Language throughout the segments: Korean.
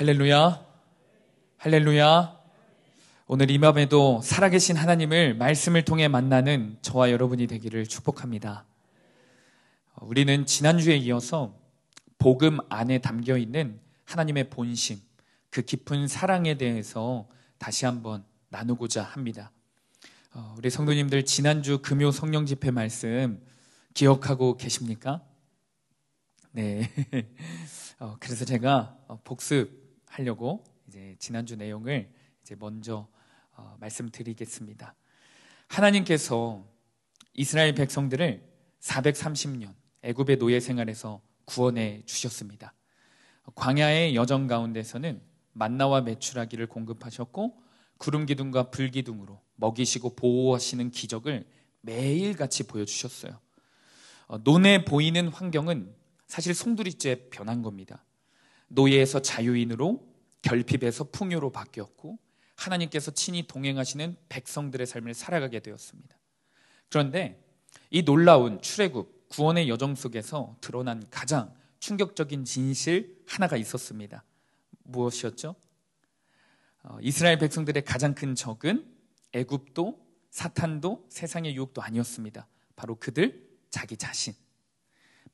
할렐루야, 할렐루야. 오늘 이 밤에도 살아계신 하나님을 말씀을 통해 만나는 저와 여러분이 되기를 축복합니다. 우리는 지난주에 이어서 복음 안에 담겨있는 하나님의 본심, 그 깊은 사랑에 대해서 다시 한번 나누고자 합니다. 우리 성도님들 지난주 금요 성령 집회 말씀 기억하고 계십니까? 네. 그래서 제가 복습하려고 이제 지난주 내용을 이제 먼저 말씀드리겠습니다. 하나님께서 이스라엘 백성들을 430년 애굽의 노예 생활에서 구원해 주셨습니다. 광야의 여정 가운데서는 만나와 메추라기를 공급하셨고 구름 기둥과 불 기둥으로 먹이시고 보호하시는 기적을 매일같이 보여주셨어요. 눈에 보이는 환경은 사실 송두리째 변한 겁니다. 노예에서 자유인으로, 결핍에서 풍요로 바뀌었고 하나님께서 친히 동행하시는 백성들의 삶을 살아가게 되었습니다. 그런데 이 놀라운 출애굽, 구원의 여정 속에서 드러난 가장 충격적인 진실 하나가 있었습니다. 무엇이었죠? 이스라엘 백성들의 가장 큰 적은 애굽도 사탄도 세상의 유혹도 아니었습니다. 바로 그들 자기 자신,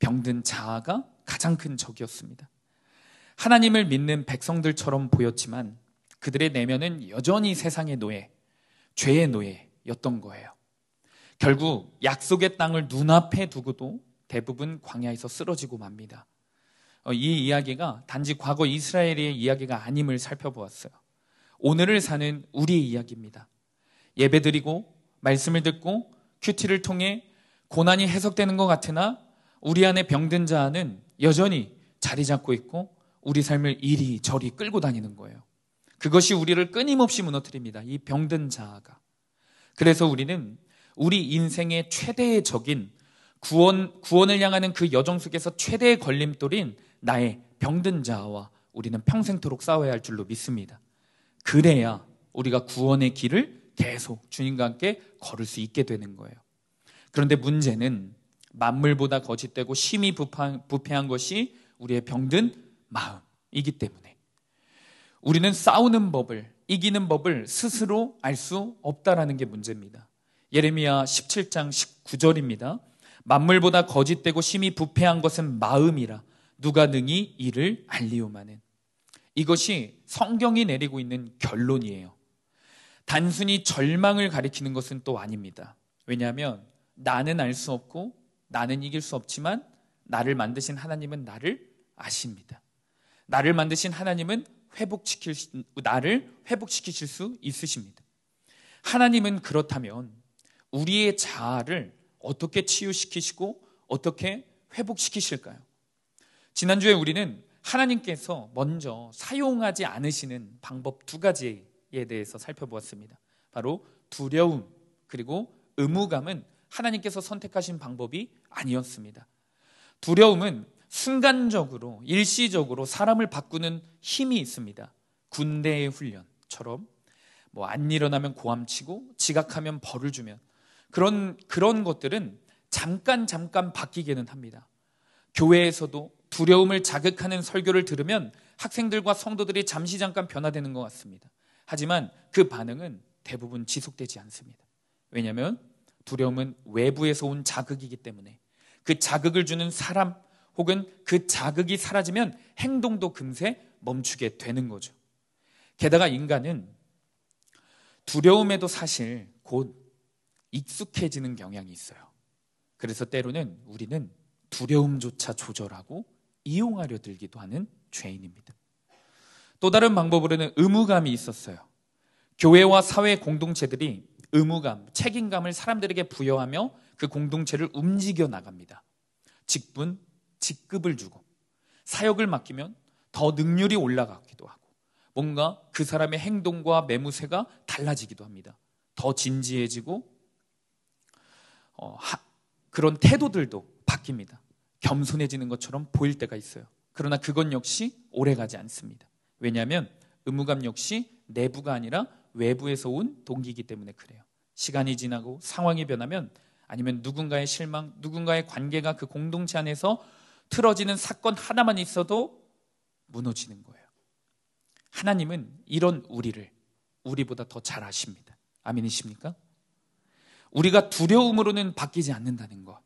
병든 자아가 가장 큰 적이었습니다. 하나님을 믿는 백성들처럼 보였지만 그들의 내면은 여전히 세상의 노예, 죄의 노예였던 거예요. 결국 약속의 땅을 눈앞에 두고도 대부분 광야에서 쓰러지고 맙니다. 이 이야기가 단지 과거 이스라엘의 이야기가 아님을 살펴보았어요. 오늘을 사는 우리의 이야기입니다. 예배드리고 말씀을 듣고 큐티를 통해 고난이 해석되는 것 같으나 우리 안에 병든 자아는 여전히 자리 잡고 있고 우리 삶을 이리저리 끌고 다니는 거예요. 그것이 우리를 끊임없이 무너뜨립니다. 이 병든 자아가. 그래서 우리는 우리 인생의 최대의 적인 구원을 향하는 그 여정 속에서 최대의 걸림돌인 나의 병든 자아와 우리는 평생토록 싸워야 할 줄로 믿습니다. 그래야 우리가 구원의 길을 계속 주님과 함께 걸을 수 있게 되는 거예요. 그런데 문제는 만물보다 거짓되고 심히 부패한 것이 우리의 병든 마음이기 때문에 우리는 싸우는 법을, 이기는 법을 스스로 알 수 없다라는 게 문제입니다. 예레미야 17장 19절입니다. 만물보다 거짓되고 심히 부패한 것은 마음이라 누가 능히 이를 알리오마는. 이것이 성경이 내리고 있는 결론이에요. 단순히 절망을 가리키는 것은 또 아닙니다. 왜냐하면 나는 알 수 없고 나는 이길 수 없지만 나를 만드신 하나님은 나를 아십니다. 나를 만드신 하나님은 나를 회복시키실 수 있으십니다. 하나님은 그렇다면 우리의 자아를 어떻게 치유시키시고 어떻게 회복시키실까요? 지난주에 우리는 하나님께서 먼저 사용하지 않으시는 방법 두 가지에 대해서 살펴보았습니다. 바로 두려움 그리고 의무감은 하나님께서 선택하신 방법이 아니었습니다. 두려움은 순간적으로 일시적으로 사람을 바꾸는 힘이 있습니다. 군대의 훈련처럼 안 일어나면 고함치고 지각하면 벌을 주면 그런 것들은 잠깐 바뀌기는 합니다. 교회에서도 두려움을 자극하는 설교를 들으면 학생들과 성도들이 잠깐 변화되는 것 같습니다. 하지만 그 반응은 대부분 지속되지 않습니다. 왜냐하면 두려움은 외부에서 온 자극이기 때문에 그 자극을 주는 사람 혹은 그 자극이 사라지면 행동도 금세 멈추게 되는 거죠. 게다가 인간은 두려움에도 사실 곧 익숙해지는 경향이 있어요. 그래서 때로는 우리는 두려움조차 조절하고 이용하려 들기도 하는 죄인입니다. 또 다른 방법으로는 의무감이 있었어요. 교회와 사회 공동체들이 의무감, 책임감을 사람들에게 부여하며 그 공동체를 움직여 나갑니다. 직분, 직급을 주고 사역을 맡기면 더 능률이 올라가기도 하고 뭔가 그 사람의 행동과 매무새가 달라지기도 합니다. 더 진지해지고 그런 태도들도 바뀝니다. 겸손해지는 것처럼 보일 때가 있어요. 그러나 그건 역시 오래가지 않습니다. 왜냐하면 의무감 역시 내부가 아니라 외부에서 온 동기이기 때문에 그래요. 시간이 지나고 상황이 변하면 아니면 누군가의 실망, 누군가의 관계가 그 공동체 안에서 틀어지는 사건 하나만 있어도 무너지는 거예요. 하나님은 이런 우리를 우리보다 더 잘 아십니다. 아멘이십니까? 우리가 두려움으로는 바뀌지 않는다는 것,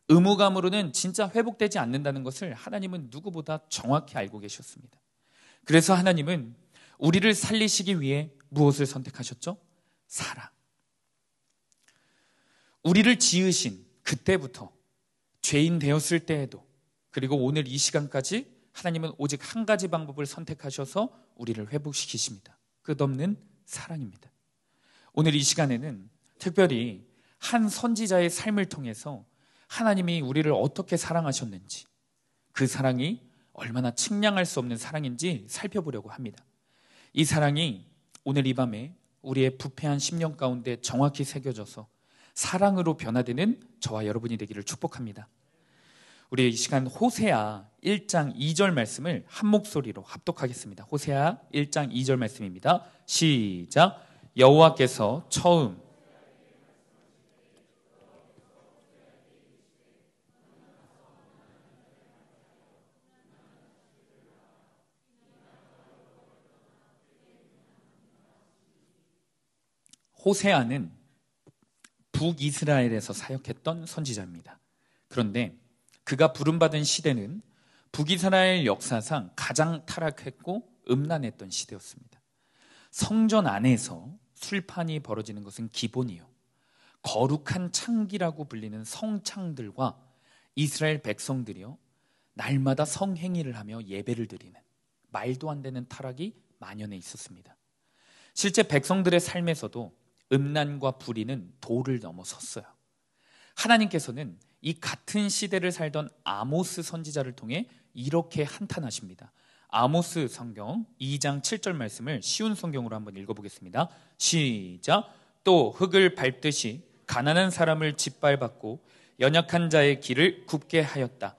의무감으로는 진짜 회복되지 않는다는 것을 하나님은 누구보다 정확히 알고 계셨습니다. 그래서 하나님은 우리를 살리시기 위해 무엇을 선택하셨죠? 사랑. 우리를 지으신 그때부터 죄인 되었을 때에도, 그리고 오늘 이 시간까지 하나님은 오직 한 가지 방법을 선택하셔서 우리를 회복시키십니다. 끝없는 사랑입니다. 오늘 이 시간에는 특별히 한 선지자의 삶을 통해서 하나님이 우리를 어떻게 사랑하셨는지, 그 사랑이 얼마나 측량할 수 없는 사랑인지 살펴보려고 합니다. 이 사랑이 오늘 이 밤에 우리의 부패한 심령 가운데 정확히 새겨져서 사랑으로 변화되는 저와 여러분이 되기를 축복합니다. 우리 이 시간 호세아 1장 2절 말씀을 한 목소리로 합독하겠습니다. 호세아 1장 2절 말씀입니다. 시작. 여호와께서 처음 호세아는 북이스라엘에서 사역했던 선지자입니다. 그런데 그가 부름받은 시대는 북이스라엘 역사상 가장 타락했고 음란했던 시대였습니다. 성전 안에서 술판이 벌어지는 것은 기본이요, 거룩한 창기라고 불리는 성창들과 이스라엘 백성들이요 날마다 성행위를 하며 예배를 드리는 말도 안 되는 타락이 만연해 있었습니다. 실제 백성들의 삶에서도 음란과 불의는 도를 넘어섰어요. 하나님께서는 이 같은 시대를 살던 아모스 선지자를 통해 이렇게 한탄하십니다. 아모스 성경 2장 7절 말씀을 쉬운 성경으로 한번 읽어보겠습니다. 시작. 또 흙을 밟듯이 가난한 사람을 짓밟았고 연약한 자의 길을 굽게 하였다.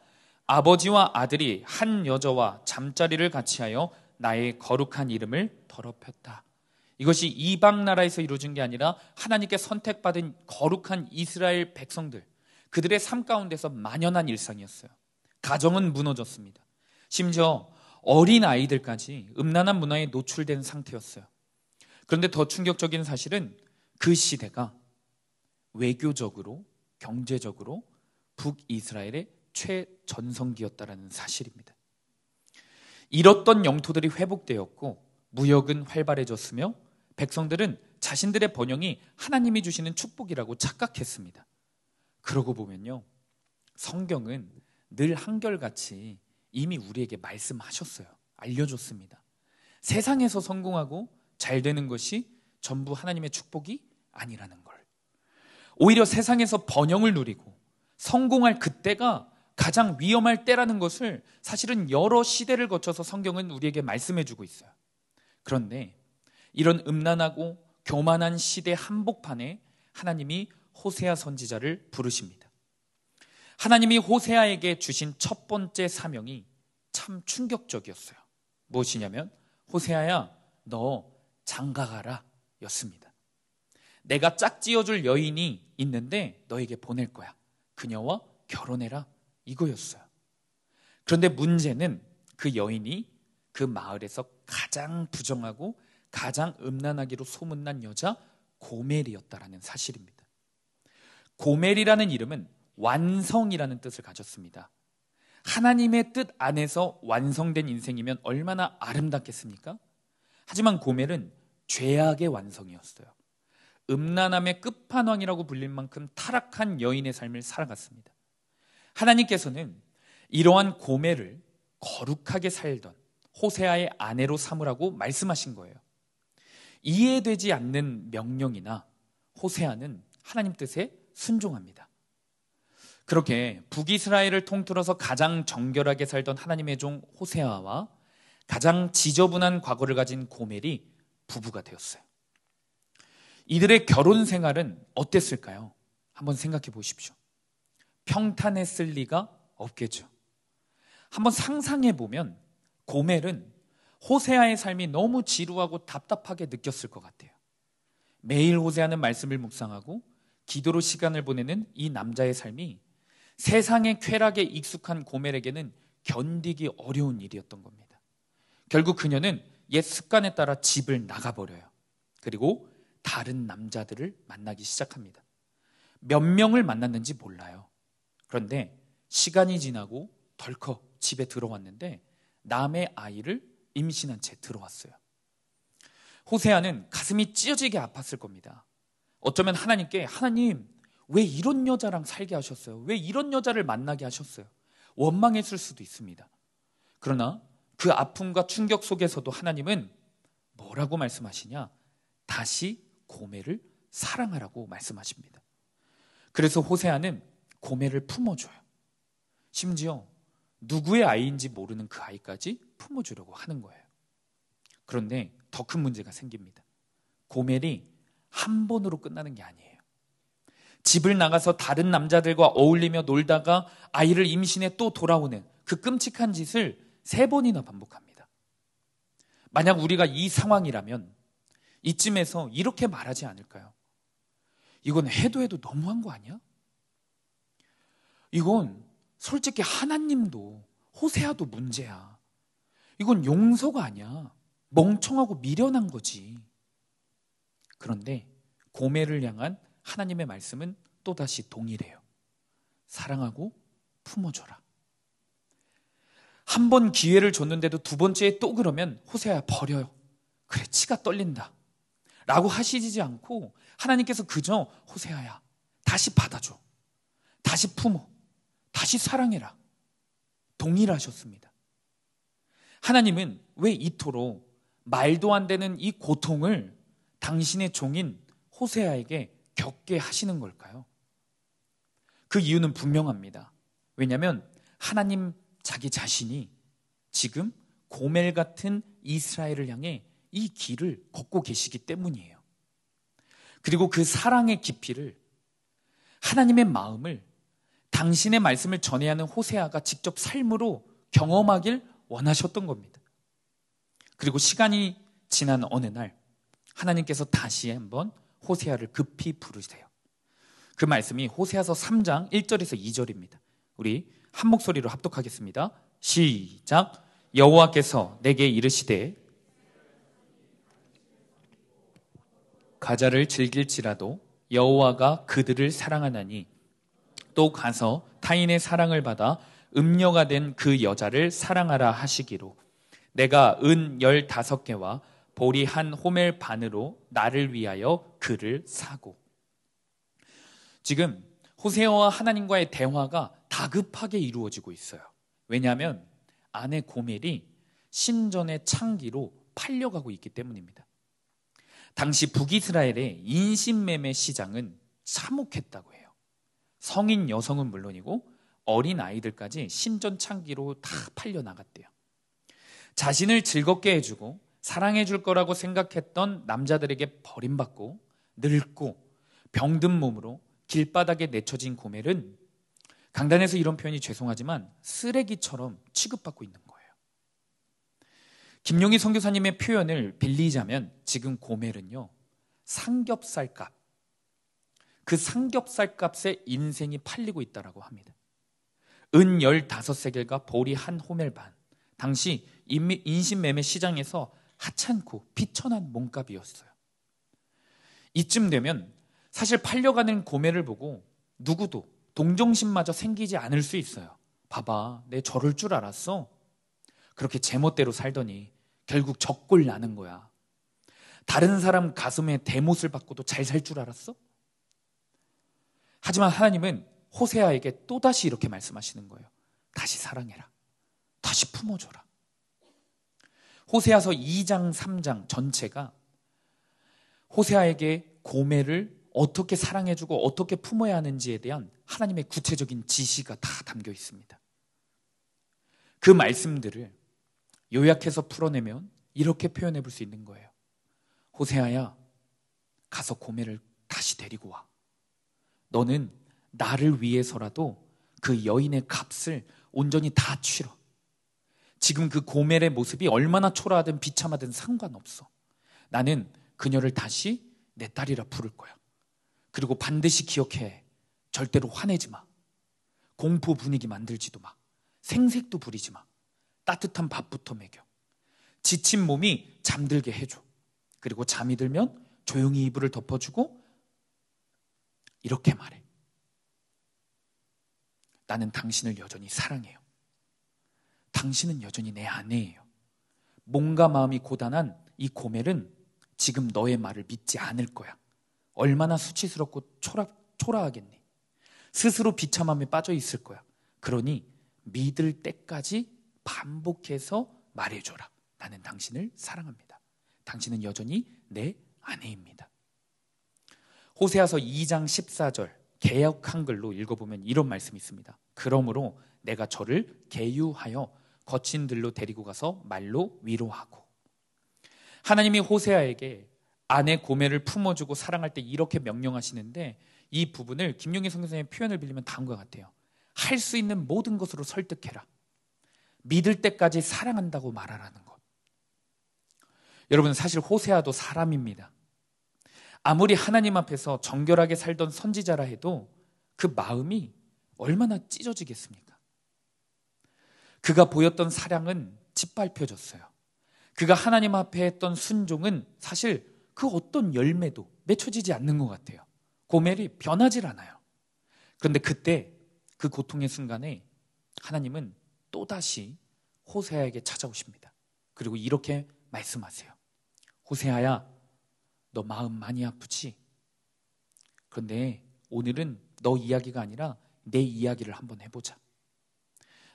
아버지와 아들이 한 여자와 잠자리를 같이 하여 나의 거룩한 이름을 더럽혔다. 이것이 이방 나라에서 이루어진 게 아니라 하나님께 선택받은 거룩한 이스라엘 백성들, 그들의 삶 가운데서 만연한 일상이었어요. 가정은 무너졌습니다. 심지어 어린 아이들까지 음란한 문화에 노출된 상태였어요. 그런데 더 충격적인 사실은 그 시대가 외교적으로, 경제적으로 북이스라엘의 최전성기였다라는 사실입니다. 잃었던 영토들이 회복되었고 무역은 활발해졌으며 백성들은 자신들의 번영이 하나님이 주시는 축복이라고 착각했습니다. 그러고 보면요, 성경은 늘 한결같이 이미 우리에게 말씀하셨어요. 알려줬습니다. 세상에서 성공하고 잘 되는 것이 전부 하나님의 축복이 아니라는 걸. 오히려 세상에서 번영을 누리고 성공할 그때가 가장 위험할 때라는 것을 사실은 여러 시대를 거쳐서 성경은 우리에게 말씀해주고 있어요. 그런데 이런 음란하고 교만한 시대 한복판에 하나님이 호세아 선지자를 부르십니다. 하나님이 호세아에게 주신 첫 번째 사명이 참 충격적이었어요. 무엇이냐면, 호세아야, 너 장가가라 였습니다. 내가 짝지어줄 여인이 있는데 너에게 보낼 거야. 그녀와 결혼해라, 이거였어요. 그런데 문제는 그 여인이 그 마을에서 가장 부정하고 가장 음란하기로 소문난 여자 고멜이었다라는 사실입니다. 고멜이라는 이름은 완성이라는 뜻을 가졌습니다. 하나님의 뜻 안에서 완성된 인생이면 얼마나 아름답겠습니까? 하지만 고멜은 죄악의 완성이었어요. 음란함의 끝판왕이라고 불릴 만큼 타락한 여인의 삶을 살아갔습니다. 하나님께서는 이러한 고멜을 거룩하게 살던 호세아의 아내로 삼으라고 말씀하신 거예요. 이해되지 않는 명령이나 호세아는 하나님 뜻에 순종합니다. 그렇게 북이스라엘을 통틀어서 가장 정결하게 살던 하나님의 종 호세아와 가장 지저분한 과거를 가진 고멜이 부부가 되었어요. 이들의 결혼 생활은 어땠을까요? 한번 생각해 보십시오. 평탄했을 리가 없겠죠. 한번 상상해 보면 고멜은 호세아의 삶이 너무 지루하고 답답하게 느꼈을 것 같아요. 매일 호세아는 말씀을 묵상하고 기도로 시간을 보내는 이 남자의 삶이 세상의 쾌락에 익숙한 고멜에게는 견디기 어려운 일이었던 겁니다. 결국 그녀는 옛 습관에 따라 집을 나가버려요. 그리고 다른 남자들을 만나기 시작합니다. 몇 명을 만났는지 몰라요. 그런데 시간이 지나고 덜컥 집에 들어왔는데 남의 아이를 임신한 채 들어왔어요. 호세아는 가슴이 찢어지게 아팠을 겁니다. 어쩌면 하나님께 하나님 왜 이런 여자랑 살게 하셨어요? 왜 이런 여자를 만나게 하셨어요? 원망했을 수도 있습니다. 그러나 그 아픔과 충격 속에서도 하나님은 뭐라고 말씀하시냐? 다시 고멜을 사랑하라고 말씀하십니다. 그래서 호세아는 고멜을 품어줘요. 심지어 누구의 아이인지 모르는 그 아이까지 품어주려고 하는 거예요. 그런데 더 큰 문제가 생깁니다. 고멜이 한 번으로 끝나는 게 아니에요. 집을 나가서 다른 남자들과 어울리며 놀다가 아이를 임신해 또 돌아오는 그 끔찍한 짓을 3번이나 반복합니다. 만약 우리가 이 상황이라면 이쯤에서 이렇게 말하지 않을까요? 이건 해도 너무한 거 아니야? 이건 솔직히 하나님도 호세아도 문제야. 이건 용서가 아니야. 멍청하고 미련한 거지. 그런데 고멜을 향한 하나님의 말씀은 또다시 동일해요. 사랑하고 품어줘라. 한 번 기회를 줬는데도 두 번째에 또 그러면 호세아야 버려요. 그래 치가 떨린다 라고 하시지 않고 하나님께서 그저 호세아야 다시 받아줘. 다시 품어. 다시 사랑해라. 동일하셨습니다. 하나님은 왜 이토록 말도 안 되는 이 고통을 당신의 종인 호세아에게 겪게 하시는 걸까요? 그 이유는 분명합니다. 왜냐하면 하나님 자기 자신이 지금 고멜 같은 이스라엘을 향해 이 길을 걷고 계시기 때문이에요. 그리고 그 사랑의 깊이를, 하나님의 마음을 당신의 말씀을 전해야 하는 호세아가 직접 삶으로 경험하길 원하셨던 겁니다. 그리고 시간이 지난 어느 날 하나님께서 다시 한번 호세아를 급히 부르세요. 그 말씀이 호세아서 3장 1절에서 2절입니다. 우리 한 목소리로 합독하겠습니다. 시작. 여호와께서 내게 이르시되 가자를 즐길지라도 여호와가 그들을 사랑하나니 또 가서 타인의 사랑을 받아 음녀가 된 그 여자를 사랑하라 하시기로 내가 은 15개와 보리 한 호멜 반으로 나를 위하여 그를 사고. 지금 호세아와 하나님과의 대화가 다급하게 이루어지고 있어요. 왜냐하면 아내 고멜이 신전의 창기로 팔려가고 있기 때문입니다. 당시 북이스라엘의 인신매매 시장은 참혹했다고 해요. 성인 여성은 물론이고 어린 아이들까지 신전 창기로 다 팔려나갔대요. 자신을 즐겁게 해주고 사랑해줄 거라고 생각했던 남자들에게 버림받고 늙고 병든 몸으로 길바닥에 내쳐진 고멜은 강단에서 이런 표현이 죄송하지만 쓰레기처럼 취급받고 있는 거예요. 김용희 선교사님의 표현을 빌리자면 지금 고멜은요, 삼겹살값, 그 삼겹살값에 인생이 팔리고 있다고 합니다. 은 15세겔과 보리 한 호멜 반, 당시 인신매매 시장에서 하찮고 비천한 몸값이었어요. 이쯤 되면 사실 팔려가는 고멜을 보고 누구도 동정심마저 생기지 않을 수 있어요. 봐봐, 내 저럴 줄 알았어? 그렇게 제멋대로 살더니 결국 적골 나는 거야. 다른 사람 가슴에 대못을 받고도 잘 살 줄 알았어? 하지만 하나님은 호세아에게 또다시 이렇게 말씀하시는 거예요. 다시 사랑해라. 다시 품어줘라. 호세아서 2장 3장 전체가 호세아에게 고멜을 어떻게 사랑해주고 어떻게 품어야 하는지에 대한 하나님의 구체적인 지시가 다 담겨 있습니다. 그 말씀들을 요약해서 풀어내면 이렇게 표현해 볼 수 있는 거예요. 호세아야, 가서 고멜을 다시 데리고 와. 너는 나를 위해서라도 그 여인의 값을 온전히 다 치러. 지금 그 고멜의 모습이 얼마나 초라하든 비참하든 상관없어. 나는 그녀를 다시 내 딸이라 부를 거야. 그리고 반드시 기억해. 절대로 화내지 마. 공포 분위기 만들지도 마. 생색도 부리지 마. 따뜻한 밥부터 먹여. 지친 몸이 잠들게 해줘. 그리고 잠이 들면 조용히 이불을 덮어주고 이렇게 말해. 나는 당신을 여전히 사랑해요. 당신은 여전히 내 아내예요. 몸과 마음이 고단한 이 고멜은 지금 너의 말을 믿지 않을 거야. 얼마나 수치스럽고 초라하겠니. 스스로 비참함에 빠져 있을 거야. 그러니 믿을 때까지 반복해서 말해줘라. 나는 당신을 사랑합니다. 당신은 여전히 내 아내입니다. 호세아서 2장 14절 개역 한글로 읽어보면 이런 말씀이 있습니다. 그러므로 내가 저를 계유하여 거친 들로 데리고 가서 말로 위로하고. 하나님이 호세아에게 아내 고멜을 품어주고 사랑할 때 이렇게 명령하시는데, 이 부분을 김용희 선교사님의 표현을 빌리면 다음과 같아요. 할 수 있는 모든 것으로 설득해라. 믿을 때까지 사랑한다고 말하라는 것. 여러분, 사실 호세아도 사람입니다. 아무리 하나님 앞에서 정결하게 살던 선지자라 해도 그 마음이 얼마나 찢어지겠습니까? 그가 보였던 사랑은 짓밟혀졌어요. 그가 하나님 앞에 했던 순종은 사실 그 어떤 열매도 맺혀지지 않는 것 같아요. 고멜이 변하질 않아요. 그런데 그때 그 고통의 순간에 하나님은 또다시 호세아에게 찾아오십니다. 그리고 이렇게 말씀하세요. 호세아야, 너 마음 많이 아프지? 그런데 오늘은 너 이야기가 아니라 내 이야기를 한번 해보자.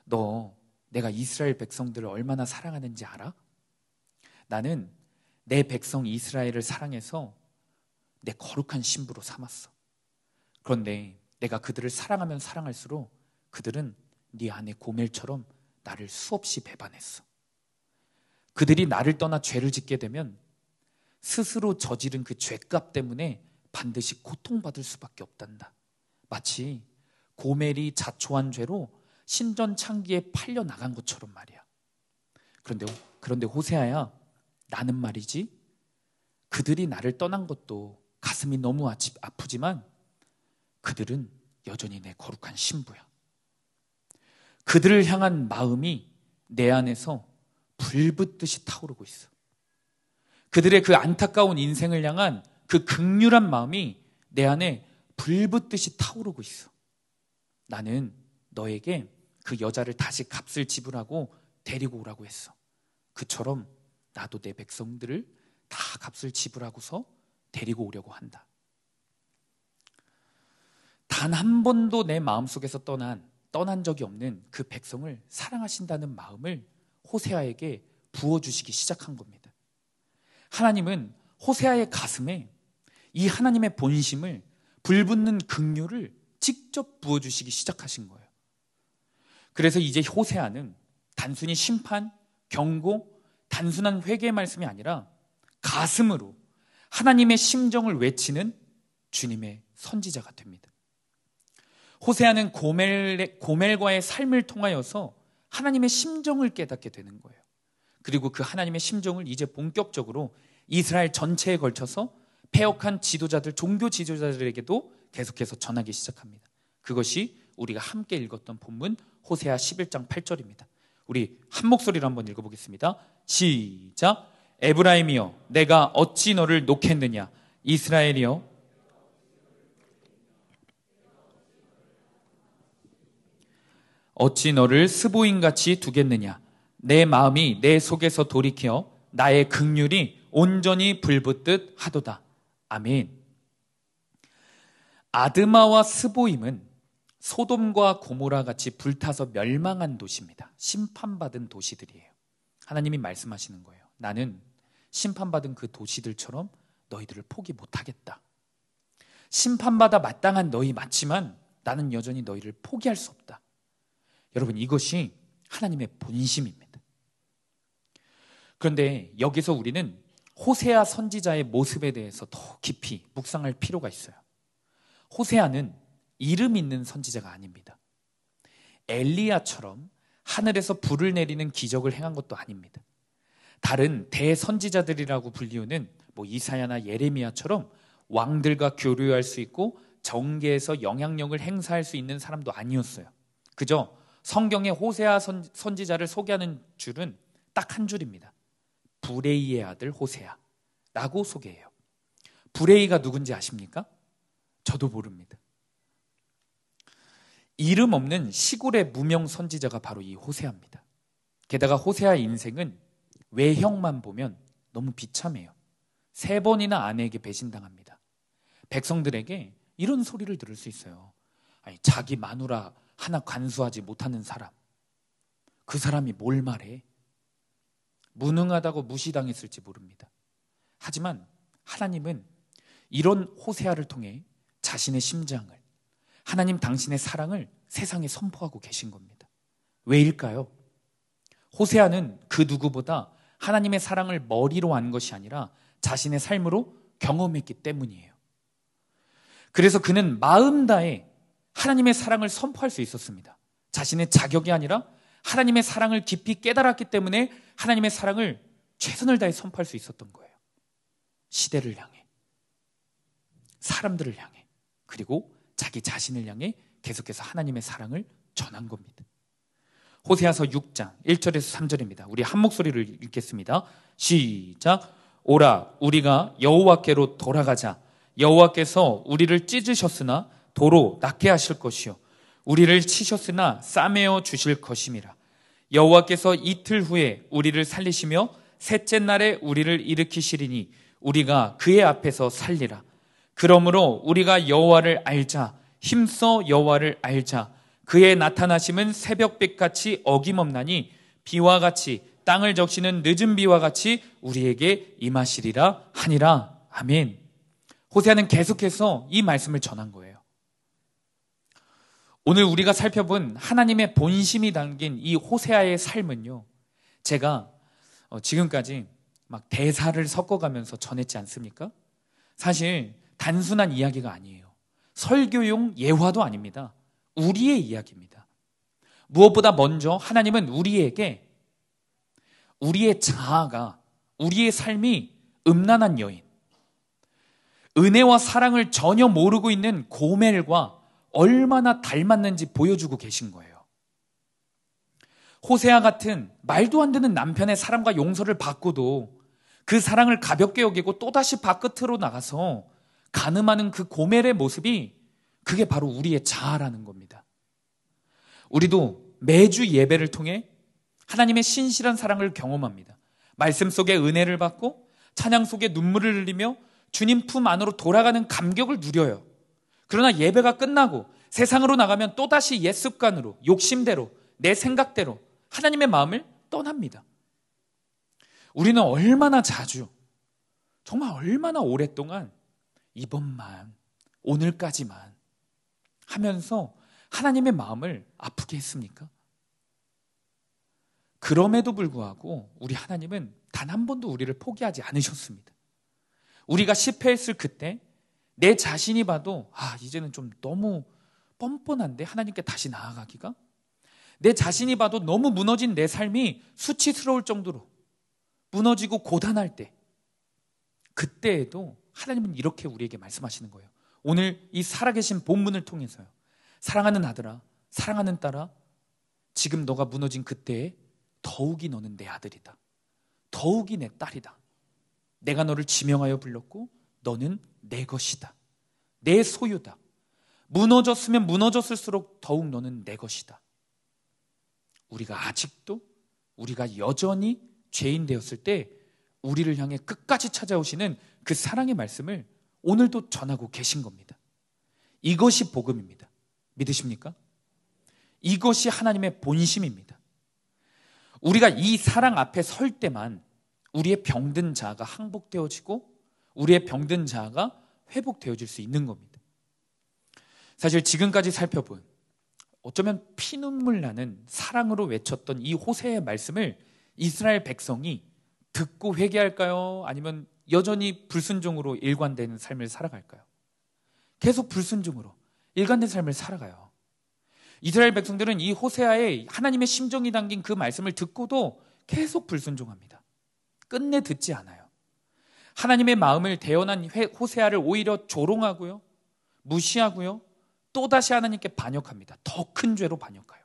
너 내가 이스라엘 백성들을 얼마나 사랑하는지 알아? 나는 내 백성 이스라엘을 사랑해서 내 거룩한 신부로 삼았어. 그런데 내가 그들을 사랑하면 사랑할수록 그들은 네 아내 고멜처럼 나를 수없이 배반했어. 그들이 나를 떠나 죄를 짓게 되면 스스로 저지른 그 죄값 때문에 반드시 고통받을 수밖에 없단다. 마치 고멜이 자초한 죄로 신전창기에 팔려 나간 것처럼 말이야. 그런데 호세아야, 나는 말이지, 그들이 나를 떠난 것도 가슴이 너무 아프지만 그들은 여전히 내 거룩한 신부야. 그들을 향한 마음이 내 안에서 불붙듯이 타오르고 있어. 그들의 그 안타까운 인생을 향한 그 극률한 마음이 내 안에 불붙듯이 타오르고 있어. 나는 너에게 그 여자를 다시 값을 지불하고 데리고 오라고 했어. 그처럼 나도 내 백성들을 다 값을 지불하고서 데리고 오려고 한다. 단 한 번도 내 마음속에서 떠난 적이 없는 그 백성을 사랑하신다는 마음을 호세아에게 부어주시기 시작한 겁니다. 하나님은 호세아의 가슴에 이 하나님의 본심을, 불붙는 긍휼을 직접 부어주시기 시작하신 거예요. 그래서 이제 호세아는 단순히 심판, 경고, 단순한 회개의 말씀이 아니라 가슴으로 하나님의 심정을 외치는 주님의 선지자가 됩니다. 호세아는 고멜과의 삶을 통하여서 하나님의 심정을 깨닫게 되는 거예요. 그리고 그 하나님의 심정을 이제 본격적으로 이스라엘 전체에 걸쳐서 패역한 지도자들, 종교 지도자들에게도 계속해서 전하기 시작합니다. 그것이 우리가 함께 읽었던 본문 호세아 11장 8절입니다. 우리 한 목소리로 한번 읽어보겠습니다. 시작. 에브라임이여, 내가 어찌 너를 놓겠느냐? 이스라엘이여, 어찌 너를 스보임같이 두겠느냐? 내 마음이 내 속에서 돌이켜 나의 긍휼이 온전히 불붙듯 하도다. 아멘. 아드마와 스보임은 소돔과 고모라 같이 불타서 멸망한 도시입니다. 심판받은 도시들이에요. 하나님이 말씀하시는 거예요. 나는 심판받은 그 도시들처럼 너희들을 포기 못하겠다. 심판받아 마땅한 너희 맞지만 나는 여전히 너희를 포기할 수 없다. 여러분, 이것이 하나님의 본심입니다. 그런데 여기서 우리는 호세아 선지자의 모습에 대해서 더 깊이 묵상할 필요가 있어요. 호세아는 이름 있는 선지자가 아닙니다. 엘리야처럼 하늘에서 불을 내리는 기적을 행한 것도 아닙니다. 다른 대선지자들이라고 불리우는 이사야나 예레미야처럼 왕들과 교류할 수 있고 정계에서 영향력을 행사할 수 있는 사람도 아니었어요. 그저 성경의 호세아 선지자를 소개하는 줄은 딱 한 줄입니다. 부레이의 아들 호세아라고 소개해요. 부레이가 누군지 아십니까? 저도 모릅니다. 이름 없는 시골의 무명 선지자가 바로 이 호세아입니다. 게다가 호세아의 인생은 외형만 보면 너무 비참해요. 3번이나 아내에게 배신당합니다. 백성들에게 이런 소리를 들을 수 있어요. 아니, 자기 마누라 하나 관수하지 못하는 사람, 그 사람이 뭘 말해? 무능하다고 무시당했을지 모릅니다. 하지만 하나님은 이런 호세아를 통해 자신의 심장을, 하나님 당신의 사랑을 세상에 선포하고 계신 겁니다. 왜일까요? 호세아는 그 누구보다 하나님의 사랑을 머리로 안 것이 아니라 자신의 삶으로 경험했기 때문이에요. 그래서 그는 마음 다해 하나님의 사랑을 선포할 수 있었습니다. 자신의 자격이 아니라 하나님의 사랑을 깊이 깨달았기 때문에 하나님의 사랑을 최선을 다해 선포할 수 있었던 거예요. 시대를 향해, 사람들을 향해, 그리고 자기 자신을 향해 계속해서 하나님의 사랑을 전한 겁니다. 호세아서 6장 1절에서 3절입니다. 우리 한 목소리를 읽겠습니다. 시작. 오라, 우리가 여호와께로 돌아가자. 여호와께서 우리를 찢으셨으나 도로 낫게 하실 것이요, 우리를 치셨으나 싸매어 주실 것임이라. 여호와께서 이틀 후에 우리를 살리시며 셋째 날에 우리를 일으키시리니 우리가 그의 앞에서 살리라. 그러므로 우리가 여호와를 알자. 힘써 여호와를 알자. 그의 나타나심은 새벽빛같이 어김없나니 비와 같이 땅을 적시는 늦은 비와 같이 우리에게 임하시리라 하니라. 아멘. 호세아는 계속해서 이 말씀을 전한 거예요. 오늘 우리가 살펴본 하나님의 본심이 담긴 이 호세아의 삶은요, 제가 지금까지 막 대사를 섞어가면서 전했지 않습니까? 사실 단순한 이야기가 아니에요. 설교용 예화도 아닙니다. 우리의 이야기입니다. 무엇보다 먼저 하나님은 우리에게 우리의 자아가, 우리의 삶이 음란한 여인, 은혜와 사랑을 전혀 모르고 있는 고멜과 얼마나 닮았는지 보여주고 계신 거예요. 호세아 같은 말도 안 되는 남편의 사랑과 용서를 받고도 그 사랑을 가볍게 여기고 또다시 바깥으로 나가서 간음하는 그 고멜의 모습이, 그게 바로 우리의 자아라는 겁니다. 우리도 매주 예배를 통해 하나님의 신실한 사랑을 경험합니다. 말씀 속에 은혜를 받고 찬양 속에 눈물을 흘리며 주님 품 안으로 돌아가는 감격을 누려요. 그러나 예배가 끝나고 세상으로 나가면 또다시 옛 습관으로, 욕심대로, 내 생각대로 하나님의 마음을 떠납니다. 우리는 얼마나 자주, 정말 얼마나 오랫동안 이번만, 오늘까지만 하면서 하나님의 마음을 아프게 했습니까? 그럼에도 불구하고 우리 하나님은 단 한 번도 우리를 포기하지 않으셨습니다. 우리가 실패했을 그때 내 자신이 봐도 이제는 좀 너무 뻔뻔한데 하나님께 다시 나아가기가? 내 자신이 봐도 너무 무너진 내 삶이 수치스러울 정도로 무너지고 고단할 때, 그때에도 하나님은 이렇게 우리에게 말씀하시는 거예요. 오늘 이 살아계신 본문을 통해서요. 사랑하는 아들아, 사랑하는 딸아, 지금 너가 무너진 그때에 더욱이 너는 내 아들이다. 더욱이 내 딸이다. 내가 너를 지명하여 불렀고 너는 내 것이다. 내 소유다. 무너졌으면 무너졌을수록 더욱 너는 내 것이다. 우리가 아직도, 우리가 여전히 죄인 되었을 때 우리를 향해 끝까지 찾아오시는 그 사랑의 말씀을 오늘도 전하고 계신 겁니다. 이것이 복음입니다. 믿으십니까? 이것이 하나님의 본심입니다. 우리가 이 사랑 앞에 설 때만 우리의 병든 자아가 항복되어지고 우리의 병든 자아가 회복되어질 수 있는 겁니다. 사실 지금까지 살펴본, 어쩌면 피눈물 나는 사랑으로 외쳤던 이 호세의 말씀을 이스라엘 백성이 듣고 회개할까요? 아니면 여전히 불순종으로 일관된 삶을 살아갈까요? 계속 불순종으로 일관된 삶을 살아가요. 이스라엘 백성들은 이 호세아의 하나님의 심정이 담긴 그 말씀을 듣고도 계속 불순종합니다. 끝내 듣지 않아요. 하나님의 마음을 대언한 호세아를 오히려 조롱하고요, 무시하고요, 또다시 하나님께 반역합니다. 더 큰 죄로 반역해요.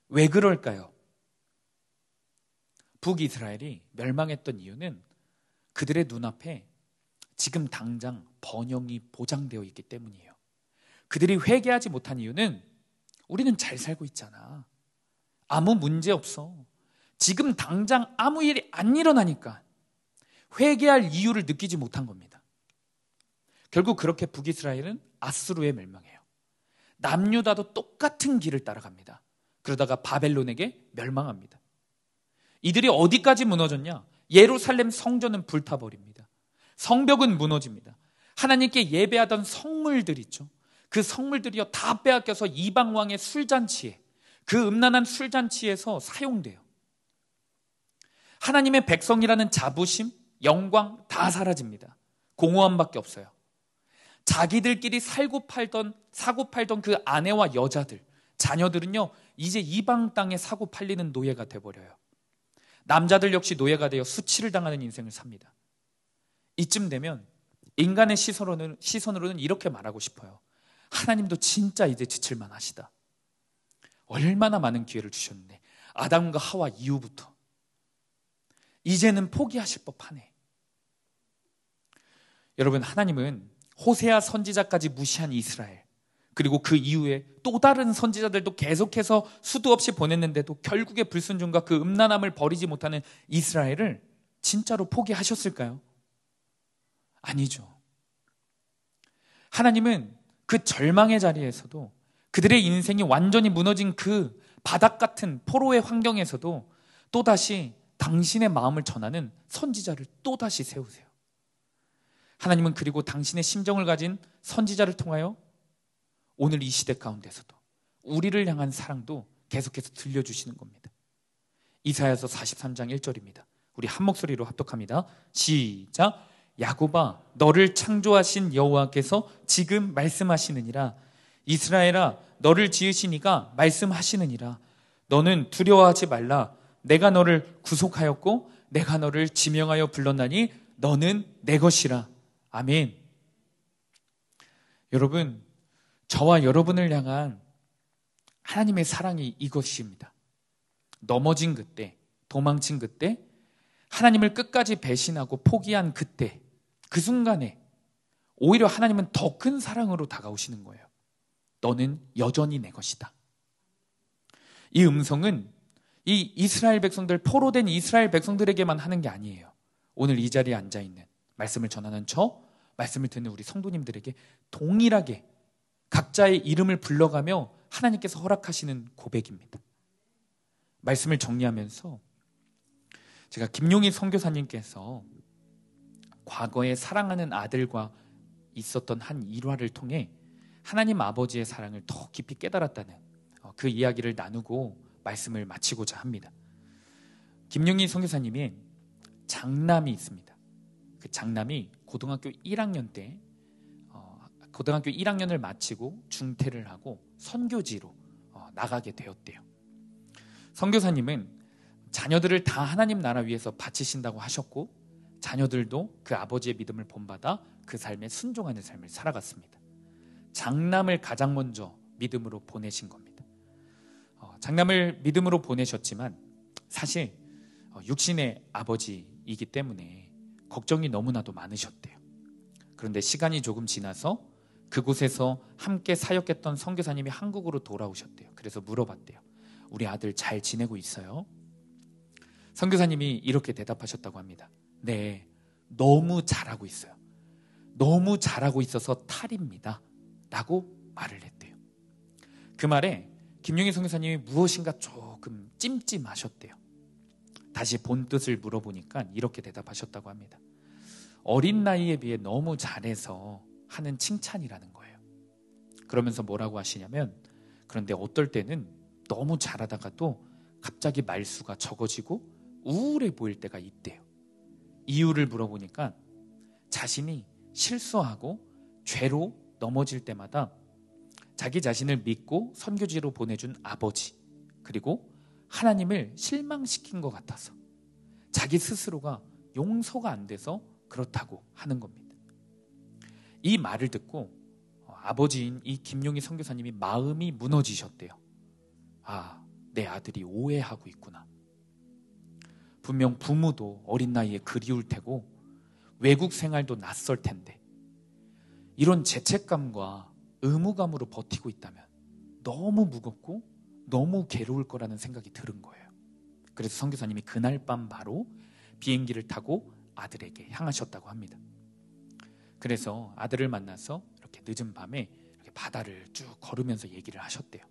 왜 그럴까요? 북이스라엘이 멸망했던 이유는 그들의 눈앞에 지금 당장 번영이 보장되어 있기 때문이에요. 그들이 회개하지 못한 이유는 우리는 잘 살고 있잖아. 아무 문제 없어. 지금 당장 아무 일이 안 일어나니까 회개할 이유를 느끼지 못한 겁니다. 결국 그렇게 북이스라엘은 아수르에 멸망해요. 남유다도 똑같은 길을 따라갑니다. 그러다가 바벨론에게 멸망합니다. 이들이 어디까지 무너졌냐? 예루살렘 성전은 불타버립니다. 성벽은 무너집니다. 하나님께 예배하던 성물들 있죠. 그 성물들이요 다 빼앗겨서 이방 왕의 술잔치에, 그 음란한 술잔치에서 사용돼요. 하나님의 백성이라는 자부심, 영광 다 사라집니다. 공허함밖에 없어요. 자기들끼리 사고 팔던 그 아내와 여자들, 자녀들은요 이제 이방 땅에 사고 팔리는 노예가 돼버려요. 남자들 역시 노예가 되어 수치를 당하는 인생을 삽니다. 이쯤 되면 인간의 시선으로는 이렇게 말하고 싶어요. 하나님도 진짜 이제 지칠만 하시다. 얼마나 많은 기회를 주셨는데 아담과 하와 이후부터 이제는 포기하실 법하네. 여러분, 하나님은 호세아 선지자까지 무시한 이스라엘, 그리고 그 이후에 또 다른 선지자들도 계속해서 수도 없이 보냈는데도 결국에 불순종과 그 음란함을 버리지 못하는 이스라엘을 진짜로 포기하셨을까요? 아니죠. 하나님은 그 절망의 자리에서도, 그들의 인생이 완전히 무너진 그 바닥 같은 포로의 환경에서도 또다시 당신의 마음을 전하는 선지자를 또다시 세우세요. 하나님은 그리고 당신의 심정을 가진 선지자를 통하여 오늘 이 시대 가운데서도 우리를 향한 사랑도 계속해서 들려주시는 겁니다. 이사야서 43장 1절입니다. 우리 한 목소리로 합독합니다. 시작. 야곱아, 너를 창조하신 여호와께서 지금 말씀하시느니라. 이스라엘아, 너를 지으신 이가 말씀하시느니라. 너는 두려워하지 말라. 내가 너를 구속하였고 내가 너를 지명하여 불렀나니 너는 내 것이라. 아멘. 여러분, 저와 여러분을 향한 하나님의 사랑이 이것입니다. 넘어진 그때, 도망친 그때, 하나님을 끝까지 배신하고 포기한 그때, 그 순간에 오히려 하나님은 더 큰 사랑으로 다가오시는 거예요. 너는 여전히 내 것이다. 이 음성은 이 이스라엘 백성들, 포로된 이스라엘 백성들에게만 하는 게 아니에요. 오늘 이 자리에 앉아있는, 말씀을 전하는 저, 말씀을 듣는 우리 성도님들에게 동일하게 각자의 이름을 불러가며 하나님께서 허락하시는 고백입니다. 말씀을 정리하면서 제가 김용희 선교사님께서 과거에 사랑하는 아들과 있었던 한 일화를 통해 하나님 아버지의 사랑을 더 깊이 깨달았다는 그 이야기를 나누고 말씀을 마치고자 합니다. 김용희 선교사님이 장남이 있습니다. 그 장남이 고등학교 1학년 때 고등학교 1학년을 마치고 중퇴를 하고 선교지로 나가게 되었대요. 선교사님은 자녀들을 다 하나님 나라 위해서 바치신다고 하셨고, 자녀들도 그 아버지의 믿음을 본받아 그 삶에 순종하는 삶을 살아갔습니다. 장남을 가장 먼저 믿음으로 보내신 겁니다. 장남을 믿음으로 보내셨지만 사실 육신의 아버지이기 때문에 걱정이 너무나도 많으셨대요. 그런데 시간이 조금 지나서 그곳에서 함께 사역했던 선교사님이 한국으로 돌아오셨대요. 그래서 물어봤대요. 우리 아들 잘 지내고 있어요? 선교사님이 이렇게 대답하셨다고 합니다. 네, 너무 잘하고 있어요. 너무 잘하고 있어서 탈입니다. 라고 말을 했대요. 그 말에 김용희 선교사님이 무엇인가 조금 찜찜하셨대요. 다시 본 뜻을 물어보니까 이렇게 대답하셨다고 합니다. 어린 나이에 비해 너무 잘해서 하는 칭찬이라는 거예요. 그러면서 뭐라고 하시냐면, 그런데 어떨 때는 너무 잘하다가도 갑자기 말수가 적어지고 우울해 보일 때가 있대요. 이유를 물어보니까 자신이 실수하고 죄로 넘어질 때마다 자기 자신을 믿고 선교지로 보내준 아버지, 그리고 하나님을 실망시킨 것 같아서 자기 스스로가 용서가 안 돼서 그렇다고 하는 겁니다. 이 말을 듣고 아버지인 이 김용희 선교사님이 마음이 무너지셨대요. 아, 내 아들이 오해하고 있구나. 분명 부모도 어린 나이에 그리울 테고 외국 생활도 낯설 텐데 이런 죄책감과 의무감으로 버티고 있다면 너무 무겁고 너무 괴로울 거라는 생각이 들은 거예요. 그래서 선교사님이 그날 밤 바로 비행기를 타고 아들에게 향하셨다고 합니다. 그래서 아들을 만나서 이렇게 늦은 밤에 이렇게 바다를 쭉 걸으면서 얘기를 하셨대요.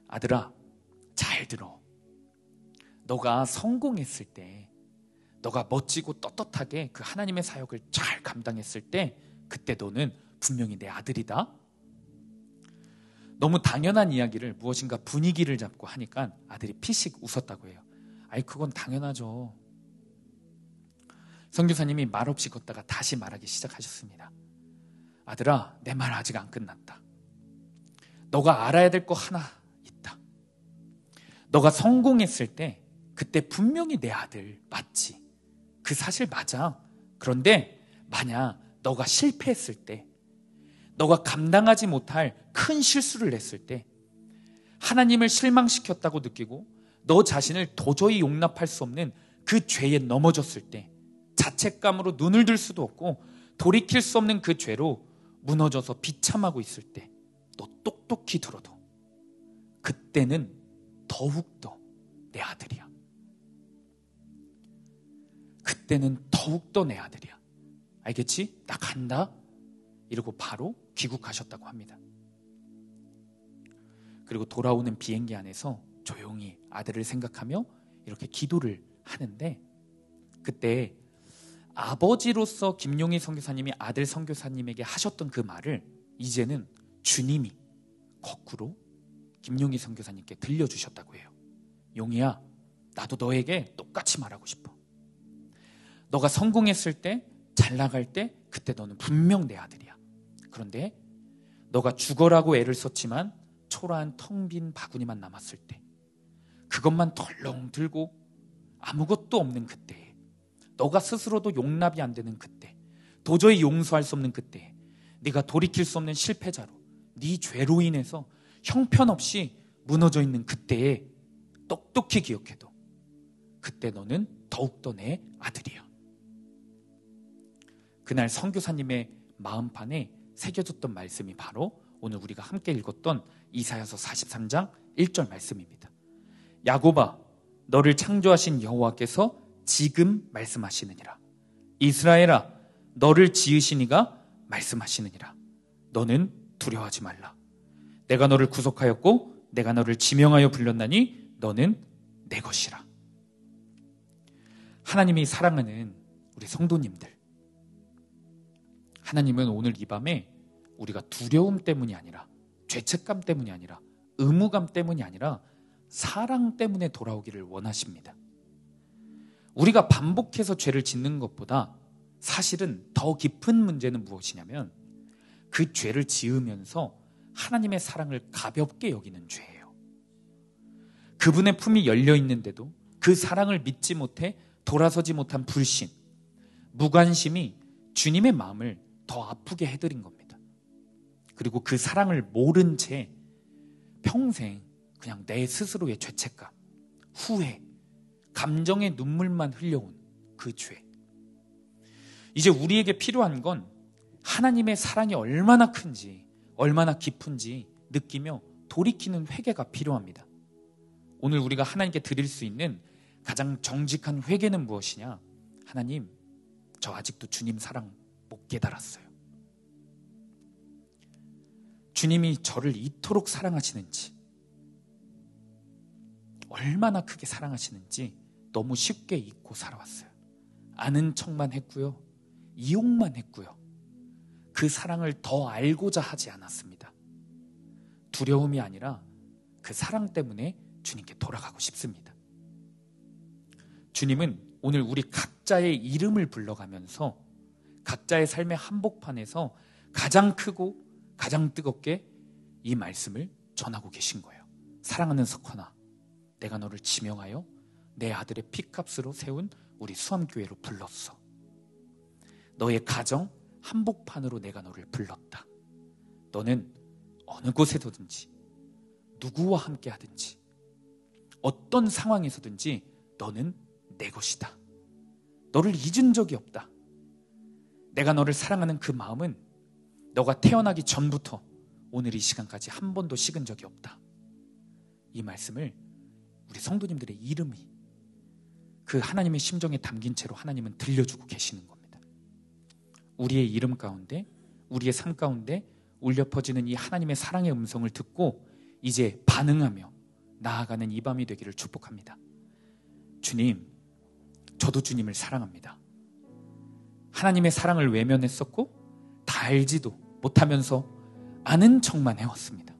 아들아, 잘 들어. 너가 성공했을 때, 너가 멋지고 떳떳하게 그 하나님의 사역을 잘 감당했을 때 그때 너는 분명히 내 아들이다. 너무 당연한 이야기를 무엇인가 분위기를 잡고 하니까 아들이 피식 웃었다고 해요. 아이, 그건 당연하죠. 선교사님이 말없이 걷다가 다시 말하기 시작하셨습니다. 아들아, 내 말 아직 안 끝났다. 너가 알아야 될 거 하나 있다. 너가 성공했을 때 그때 분명히 내 아들 맞지? 그 사실 맞아. 그런데 만약 너가 실패했을 때, 너가 감당하지 못할 큰 실수를 했을 때, 하나님을 실망시켰다고 느끼고 너 자신을 도저히 용납할 수 없는 그 죄에 넘어졌을 때, 자책감으로 눈을 들 수도 없고 돌이킬 수 없는 그 죄로 무너져서 비참하고 있을 때, 너 똑똑히 들어도 그때는 더욱더 내 아들이야. 그때는 더욱더 내 아들이야. 알겠지? 나 간다. 이러고 바로 귀국하셨다고 합니다. 그리고 돌아오는 비행기 안에서 조용히 아들을 생각하며 이렇게 기도를 하는데, 그때 아버지로서 김용희 선교사님이 아들 선교사님에게 하셨던 그 말을 이제는 주님이 거꾸로 김용희 선교사님께 들려주셨다고 해요. 용희야, 나도 너에게 똑같이 말하고 싶어. 너가 성공했을 때, 잘 나갈 때 그때 너는 분명 내 아들이야. 그런데 너가 죽어라고 애를 썼지만 초라한 텅 빈 바구니만 남았을 때, 그것만 덜렁 들고 아무것도 없는 그때에, 너가 스스로도 용납이 안 되는 그때, 도저히 용서할 수 없는 그때에, 네가 돌이킬 수 없는 실패자로 네 죄로 인해서 형편없이 무너져 있는 그때에 똑똑히 기억해도 그때 너는 더욱더 내 아들이야. 그날 선교사님의 마음판에 새겨졌던 말씀이 바로 오늘 우리가 함께 읽었던 이사야서 43장 1절 말씀입니다. 야곱아, 너를 창조하신 여호와께서 지금 말씀하시느니라. 이스라엘아, 너를 지으신 이가 말씀하시느니라. 너는 두려워하지 말라. 내가 너를 구속하였고 내가 너를 지명하여 불렀나니 너는 내 것이라. 하나님이 사랑하는 우리 성도님들, 하나님은 오늘 이 밤에 우리가 두려움 때문이 아니라, 죄책감 때문이 아니라, 의무감 때문이 아니라 사랑 때문에 돌아오기를 원하십니다. 우리가 반복해서 죄를 짓는 것보다 사실은 더 깊은 문제는 무엇이냐면, 그 죄를 지으면서 하나님의 사랑을 가볍게 여기는 죄예요. 그분의 품이 열려 있는데도 그 사랑을 믿지 못해 돌아서지 못한 불신, 무관심이 주님의 마음을 더 아프게 해드린 겁니다. 그리고 그 사랑을 모른 채 평생 그냥 내 스스로의 죄책감, 후회, 감정의 눈물만 흘려온 그 죄. 이제 우리에게 필요한 건 하나님의 사랑이 얼마나 큰지, 얼마나 깊은지 느끼며 돌이키는 회개가 필요합니다. 오늘 우리가 하나님께 드릴 수 있는 가장 정직한 회개는 무엇이냐? 하나님, 저 아직도 주님 사랑 못 깨달았어요. 주님이 저를 이토록 사랑하시는지, 얼마나 크게 사랑하시는지 너무 쉽게 잊고 살아왔어요. 아는 척만 했고요, 이용만 했고요, 그 사랑을 더 알고자 하지 않았습니다. 두려움이 아니라 그 사랑 때문에 주님께 돌아가고 싶습니다. 주님은 오늘 우리 각자의 이름을 불러가면서 각자의 삶의 한복판에서 가장 크고 가장 뜨겁게 이 말씀을 전하고 계신 거예요. 사랑하는 석헌아, 내가 너를 지명하여 내 아들의 피값으로 세운 우리 수암교회로 불렀어. 너의 가정 한복판으로 내가 너를 불렀다. 너는 어느 곳에서든지 누구와 함께 하든지 어떤 상황에서든지 너는 내 것이다. 너를 잊은 적이 없다. 내가 너를 사랑하는 그 마음은 너가 태어나기 전부터 오늘 이 시간까지 한 번도 식은 적이 없다. 이 말씀을 우리 성도님들의 이름이 그 하나님의 심정에 담긴 채로 하나님은 들려주고 계시는 겁니다. 우리의 이름 가운데, 우리의 삶 가운데 울려 퍼지는 이 하나님의 사랑의 음성을 듣고 이제 반응하며 나아가는 이 밤이 되기를 축복합니다. 주님, 저도 주님을 사랑합니다. 하나님의 사랑을 외면했었고 다 알지도 못하면서 아는 척만 해왔습니다.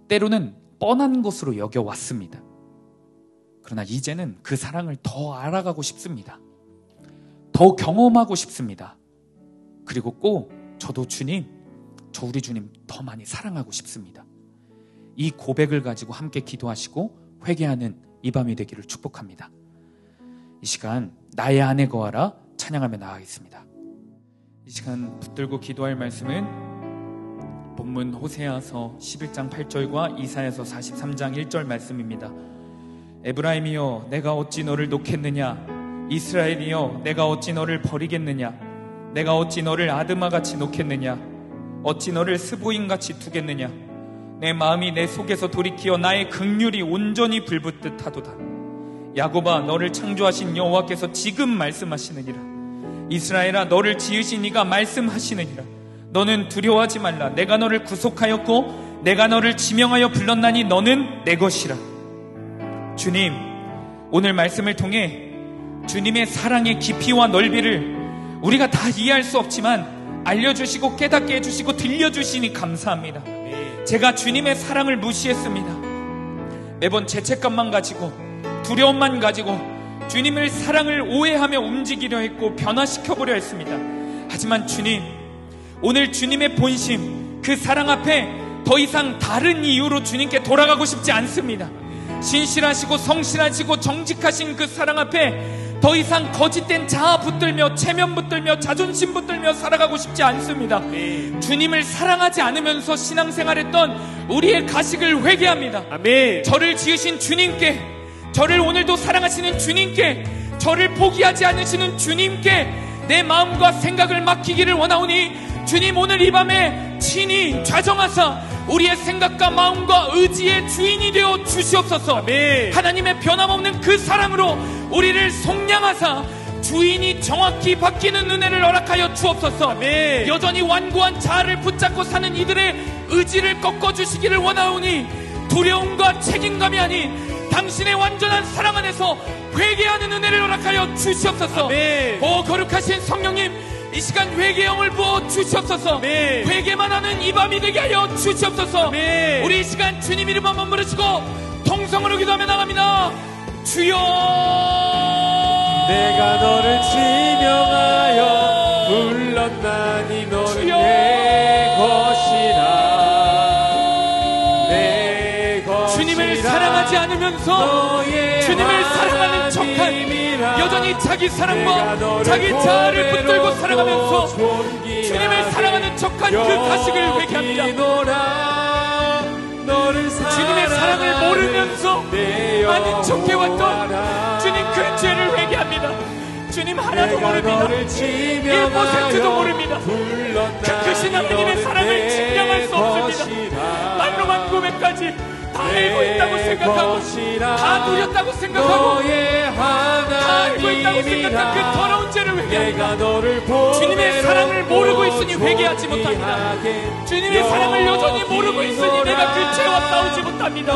때로는 뻔한 것으로 여겨왔습니다. 그러나 이제는 그 사랑을 더 알아가고 싶습니다. 더 경험하고 싶습니다. 그리고 꼭 저도 주님, 저 우리 주님 더 많이 사랑하고 싶습니다. 이 고백을 가지고 함께 기도하시고 회개하는 이 밤이 되기를 축복합니다. 이 시간 나의 안에 거하라 찬양하며 나아가겠습니다. 이 시간 붙들고 기도할 말씀은 본문 호세아서 11장 8절과 이사야서 43장 1절 말씀입니다. 에브라임이여 내가 어찌 너를 놓겠느냐, 이스라엘이여 내가 어찌 너를 버리겠느냐, 내가 어찌 너를 아드마같이 놓겠느냐, 어찌 너를 스보임같이 두겠느냐. 내 마음이 내 속에서 돌이키어 나의 긍휼이 온전히 불붙듯 하도다. 야곱아 너를 창조하신 여호와께서 지금 말씀하시느니라. 이스라엘아 너를 지으신 이가 말씀하시느니라. 너는 두려워하지 말라. 내가 너를 구속하였고 내가 너를 지명하여 불렀나니 너는 내 것이라. 주님, 오늘 말씀을 통해 주님의 사랑의 깊이와 넓이를 우리가 다 이해할 수 없지만 알려주시고 깨닫게 해주시고 들려주시니 감사합니다. 제가 주님의 사랑을 무시했습니다. 매번 죄책감만 가지고 두려움만 가지고 주님의 사랑을 오해하며 움직이려 했고 변화시켜보려 했습니다. 하지만 주님, 오늘 주님의 본심, 그 사랑 앞에 더 이상 다른 이유로 주님께 돌아가고 싶지 않습니다. 신실하시고 성실하시고 정직하신 그 사랑 앞에 더 이상 거짓된 자아 붙들며 체면 붙들며 자존심 붙들며 살아가고 싶지 않습니다. 주님을 사랑하지 않으면서 신앙생활했던 우리의 가식을 회개합니다. 아멘. 저를 지으신 주님께, 저를 오늘도 사랑하시는 주님께, 저를 포기하지 않으시는 주님께 내 마음과 생각을 맡기기를 원하오니 주님 오늘 이 밤에 친히 좌정하사 우리의 생각과 마음과 의지의 주인이 되어 주시옵소서. 아멘. 하나님의 변함없는 그 사랑으로 우리를 속량하사 주인이 정확히 바뀌는 은혜를 허락하여 주옵소서. 아멘. 여전히 완고한 자아를 붙잡고 사는 이들의 의지를 꺾어주시기를 원하오니 두려움과 책임감이 아닌 당신의 완전한 사랑 안에서 회개하는 은혜를 허락하여 주시옵소서. 아멘. 오 거룩하신 성령님, 이 시간 회개의 영을 부어 주시옵소서. 아멘. 회개만 하는 이 밤이 되게 하여 주시옵소서. 아멘. 우리 이 시간 주님 이름만 부르시고 통성으로 기도하며 나갑니다. 주여, 내가 너를 지명하여 불렀나니 너는 주여. 내 것이라. 내 것이라. 주님을 사랑하지 않으면서 주님을 사랑하는 척한 여전히 자기 사랑과 자기 자아를 붙들고 살아가면서 주님을 사랑하는 척한 그 가식을 회개합니다. 주님의 사랑을 모르면서 아닌 척해왔던 주님 그 죄를 회개합니다. 주님 하나도 모릅니다. 1%도 모릅니다. 그 크신 하나님의 사랑을 증명할 수 없습니다. 말로만 고백까지 다 알고 있다고 생각하고 다 누렸다고 생각하고 다 알고 있다고 생각한 그 더러운 죄를 회개합니다. 주님의 사랑을 모르고 있으니 회개하지 못합니다. 주님의 사랑을 여전히 모르고 있으니 내가 그 죄와 싸우지 못합니다.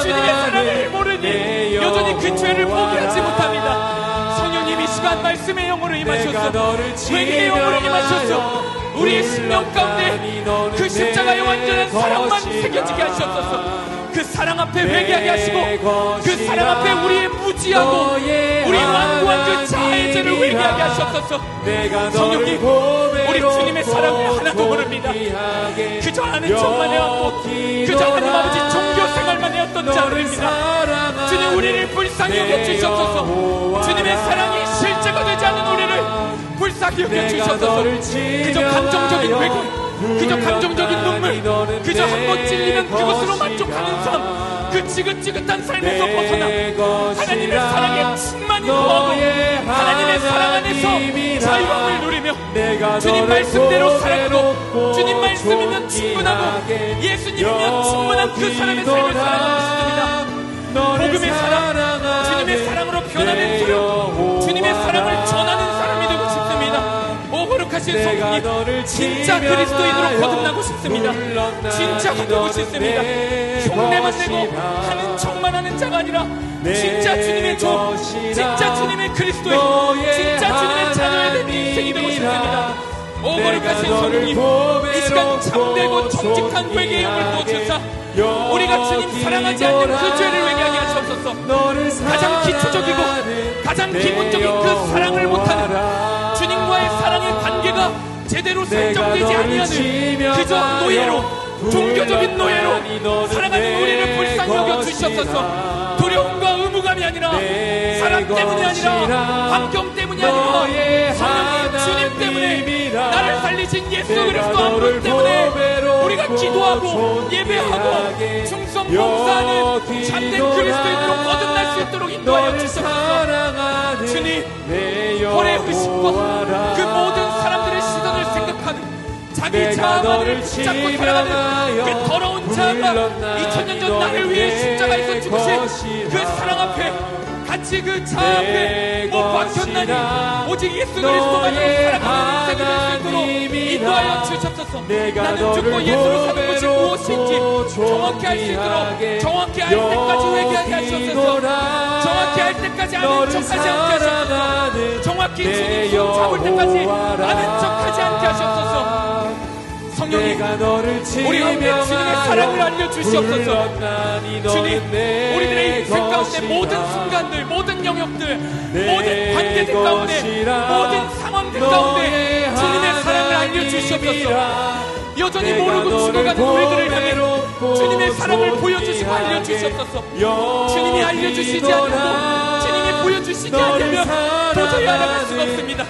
주님의 사랑을 모르니 여전히 그 죄를 포기하지 못합니다. 성령님 이 시간 말씀의 영으로 임하셔서 회개의 영으로 임하셔서 우리의 심령 가운데 그 십자가의 완전한 사랑만 새겨지게 하시옵소서. 그 사랑 앞에 회개하게 하시고 그 사랑 앞에 우리의 무지하고 우리 완고한 그 자아의 죄를 회개하게 하시옵소서. 성령님, 우리 주님의 사랑을 하나도 모릅니다. 그저 아는 척만 해왔고 그저 하나님 아버지 종교 생활만 해왔던 자들입니다. 주님 우리를 불쌍히 여겨주시옵소서. 주님의 사랑이 실제가 되지 않은 우리를 불쌍히 여겨주시옵소서. 그저 감정적인 회개, 그저 감정적인 눈물, 그저 한번 찔리면 그것으로 만족하는 삶, 그 지긋지긋한 삶에서 벗어나 하나님의 사랑에 충만히 거하고 하나님의 사랑 안에서 자유함을 누리며 주님 말씀대로 살아가고 주님 말씀이면 충분하고 예수님이면 충분한 그 사람의 삶을 살아가고 싶습니다. 복음의 사랑, 주님의 사랑으로 변화된 사람, 주님의 사랑을 전하는 사람이 되고 싶습니다. 오 거룩하신 성령님, 진짜 그리스도인으로 거듭나고 싶습니다. 진짜 거듭나고 싶습니다. 흉내만 내고 하는 척만 하는 자가 아니라 진짜 주님의 종, 진짜 주님의 그리스도인, 진짜 주님의 자녀에 대한 인생이 되고 싶습니다. 오 거룩하신 성령님, 이 시간 참되고 정직한 회개의 영을 부어주사 우리가 주님 사랑하지 않는 그 죄를 회개하게 하시옵소서. 가장 기초적이고 가장 기본적인 그 사랑을 못하는 주님과의 사랑의 관계가 제대로 설정되지 아니하는 그저 노예로, 종교적인 노예로 살아가는 우리를 불쌍히 여겨 주시옵소서. 두려움과 의무감이 아니라 사람 때문이 아니라 환경 때문이 아니라 성령님 주님 때문에 나를 살리신 예수 그리스도 한 분 때문에 우리가 기도하고 예배하고 충성 봉사하는 참된 그리스도인으로 거듭날 수 있도록 인도하여 주시옵소서. 주님, 홀의 의식과 그 모든 사람들의 시선을 생각하는 자기 자아만을 붙잡고 살아가는 그 더러운 자아가 2000년 전 나를 위해 십자가에서 죽으신 그 사랑 앞에 같이 그 자아 앞에 못 박혔나니 오직 예수 그리스도만으로 살아가는 인생이 될 수 있도록 인도하여 주셨소서. 나는 죽고 예수로 사는 것이 무엇인지 정확히 알 수 있도록 정확히 알 때까지 회개하게 하시옵소서. 정확히 알 때까지 아는 척하지 않게 하시옵소서. 정확히 주님 손 잡을 때까지 아는 척하지 않게 하시옵소서. 성령님, 우리 가운데 주님의 사랑을 알려주시옵소서. 주님, 우리들의 인생 가운데 모든 순간들, 모든 영역들, 모든 관계들 가운데, 모든 상황들 가운데 주님의 사랑을 알려주시옵소서. 여전히 모르고 죽어가는 우리들을 향해 주님의 사랑을 보여주시고 알려주시옵소서. 주님이 알려주시지 않고 주님이 보여주시지 않으면 도저히 알아갈 수가 없습니다.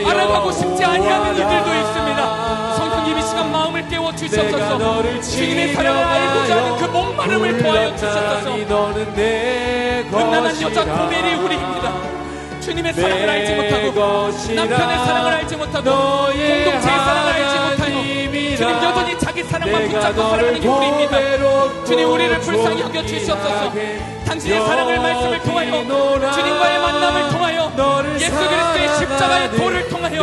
알아가고 싶지 아니하는 이들도 있습니다. 성령님, 이 시간 마음을 깨워 주시옵소서. 주님의 사랑을 알고자 하는 그 목마름을 도하여 주시옵소서. 음란한 여자 고멜이 우리입니다. 주님의 사랑을 알지 못하고 남편의 사랑을 알지 못하고 공동체의 사랑을 알지 못하고 주님 여전히 자기 사랑만 붙잡고 살아가는 게 우리입니다. 주님, 우리를 불쌍히 여겨 주시옵소서. 당신의 사랑을 말씀을 통하여 주님과의 만남을 통하여 예수 그리스도의 십자가의 도를 통하여